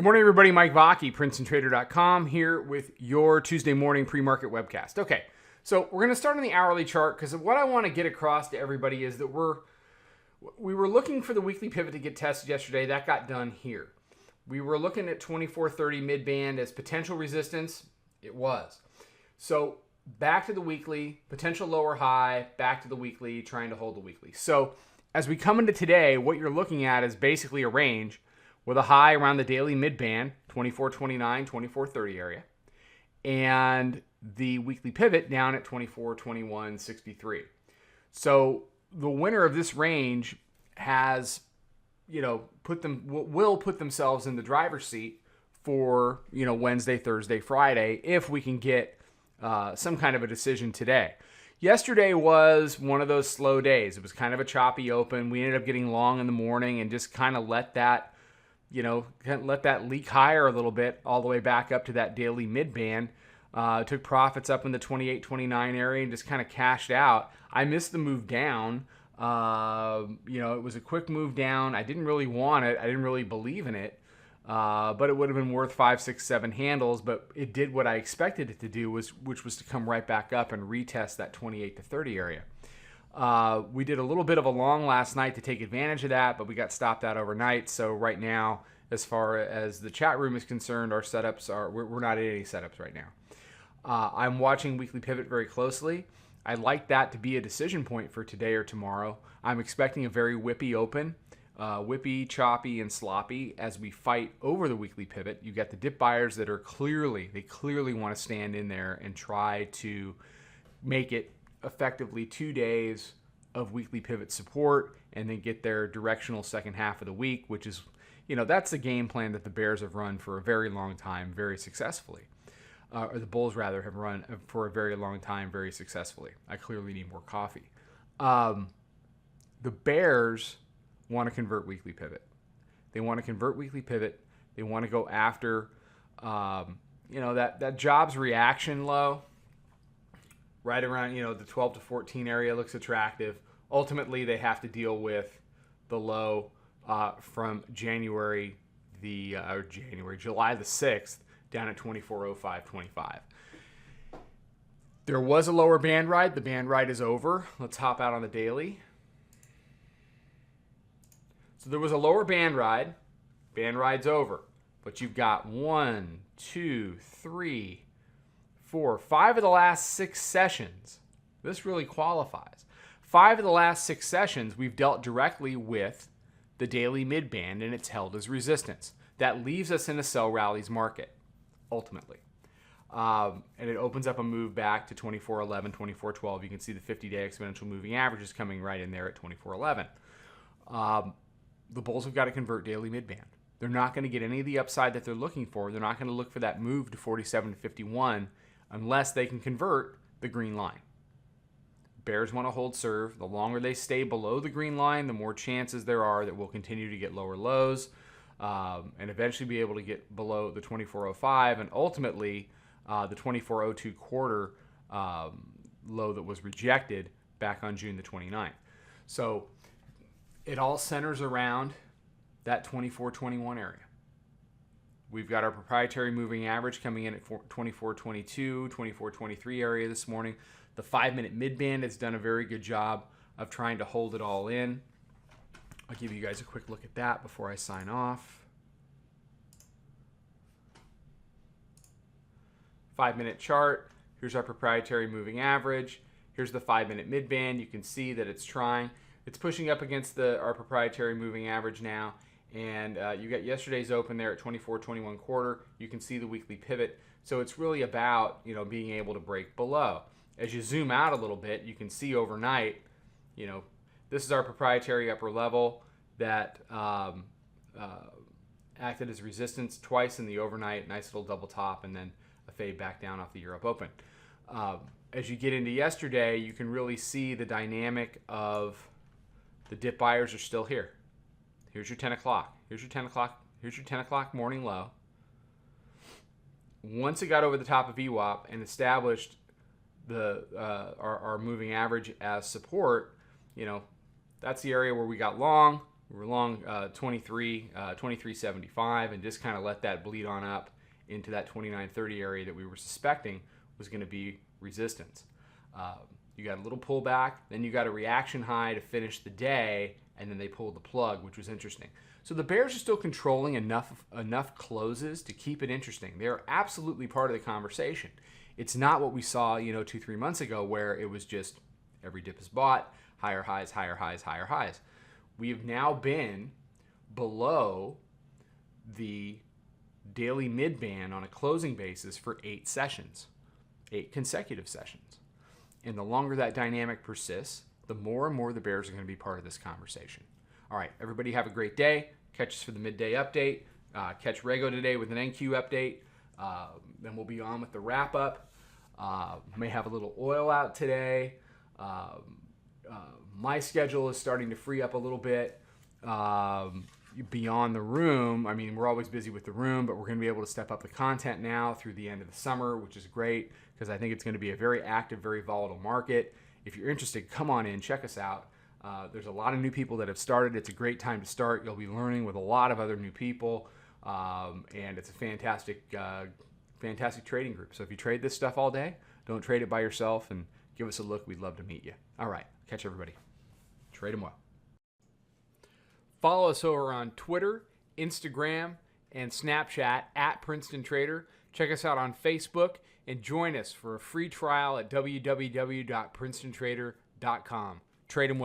morning, everybody. Mike Vacchi, Princetontrader.com, here with your Tuesday morning pre-market webcast. Okay, so we're going to start on the hourly chart because what I want to get across to everybody is that we were looking for the weekly pivot to get tested yesterday. That got done here. We were looking at 2430 mid-band as potential resistance. It was. So back to the weekly, potential lower high, back to the weekly, trying to hold the weekly. So as we come into today, what you're looking at is basically a range with a high around the daily mid-band, 2429, 2430 area, and the weekly pivot down at 2421.63. So the winner of this range has, will put themselves in the driver's seat for, Wednesday, Thursday, Friday, if we can get some kind of a decision today. Yesterday was one of those slow days. It was kind of a choppy open. We ended up getting long in the morning and just kind of let that leak higher a little bit all the way back up to that daily mid-band. Took profits up in the 28-29 area and just kind of cashed out. I missed the move down. It was a quick move down. I didn't really want it. I didn't really believe in it. But it would have been worth 5, 6, 7 handles. But it did what I expected it to do, which was to come right back up and retest that 28 to 30 area. We did a little bit of a long last night to take advantage of that, but we got stopped out overnight. So right now, as far as the chat room is concerned, our setups we're not in any setups right now. I'm watching weekly pivot very closely. I'd like that to be a decision point for today or tomorrow. I'm expecting a very whippy open, whippy, choppy, and sloppy as we fight over the weekly pivot. You got the dip buyers that are clearly want to stand in there and try to make it effectively 2 days of weekly pivot support and then get their directional second half of the week, which is, that's the game plan that the Bears have run for a very long time very successfully. Or the Bulls, rather, have run for a very long time very successfully. I clearly need more coffee. The Bears want to convert weekly pivot. They want to convert weekly pivot. They want to go after, that jobs reaction low right around, the 12 to 14 area looks attractive. Ultimately, they have to deal with the low from July the 6th down at 2405.25. There was a lower band ride. The band ride is over. Let's hop out on the daily. So there was a lower band ride. Band ride's over. But you've got 1, 2, 3, 4, 5 of the last 6 sessions. This really qualifies. 5 of the last 6 sessions, we've dealt directly with the daily mid-band, and it's held as resistance. That leaves us in a sell rallies market, ultimately. And it opens up a move back to 2411, 2412. You can see the 50-day exponential moving average is coming right in there at 2411. The Bulls have got to convert daily mid-band. They're not going to get any of the upside that they're looking for. They're not going to look for that move to 47 to 51 unless they can convert the green line. Bears want to hold serve. The longer they stay below the green line, the more chances there are that we'll continue to get lower lows and eventually be able to get below the 2405 and ultimately the 2402 quarter low that was rejected back on June the 29th. So it all centers around that 2421 area. We've got our proprietary moving average coming in at 2422, 2423 area this morning. The 5-minute mid-band has done a very good job of trying to hold it all in. I'll give you guys a quick look at that before I sign off. 5-minute chart. Here's our proprietary moving average. Here's the 5-minute mid-band. You can see that it's trying. It's pushing up against our proprietary moving average now. And you got yesterday's open there at 24.21 quarter. You can see the weekly pivot. So it's really about, being able to break below. As you zoom out a little bit, you can see overnight, this is our proprietary upper level that acted as resistance twice in the overnight. Nice little double top and then a fade back down off the Europe Open. As you get into yesterday, you can really see the dynamic of the dip buyers are still here. Here's your 10 o'clock. Here's your 10 o'clock. Here's your 10 o'clock morning low. Once it got over the top of VWAP and established our moving average as support, that's the area where we got long. We're long 23.75 and just kind of let that bleed on up into that 29.30 area that we were suspecting was going to be resistance. You got a little pullback, then you got a reaction high to finish the day, and then they pulled the plug, which was interesting. So the bears are still controlling enough closes to keep it interesting. They're absolutely part of the conversation. It's not what we saw, 2-3 months ago, where it was just every dip is bought, higher highs, higher highs, higher highs. We have now been below the daily mid-band on a closing basis for 8 sessions, 8 consecutive sessions. And the longer that dynamic persists, the more and more the bears are going to be part of this conversation. All right, everybody have a great day. Catch us for the midday update. Catch Rego today with an NQ update. Then we'll be on with the wrap-up. May have a little oil out today. My schedule is starting to free up a little bit beyond the room. I mean, we're always busy with the room, but we're going to be able to step up the content now through the end of the summer, which is great because I think it's going to be a very active, very volatile market. If you're interested, come on in, check us out. There's a lot of new people that have started. It's a great time to start. You'll be learning with a lot of other new people, and it's a fantastic trading group. So if you trade this stuff all day, don't trade it by yourself and give us a look. We'd love to meet you. All right, catch everybody. Trade them well. Follow us over on Twitter, Instagram, and Snapchat at Princetontrader. Check us out on Facebook and join us for a free trial at www.princetontrader.com. Trade them well.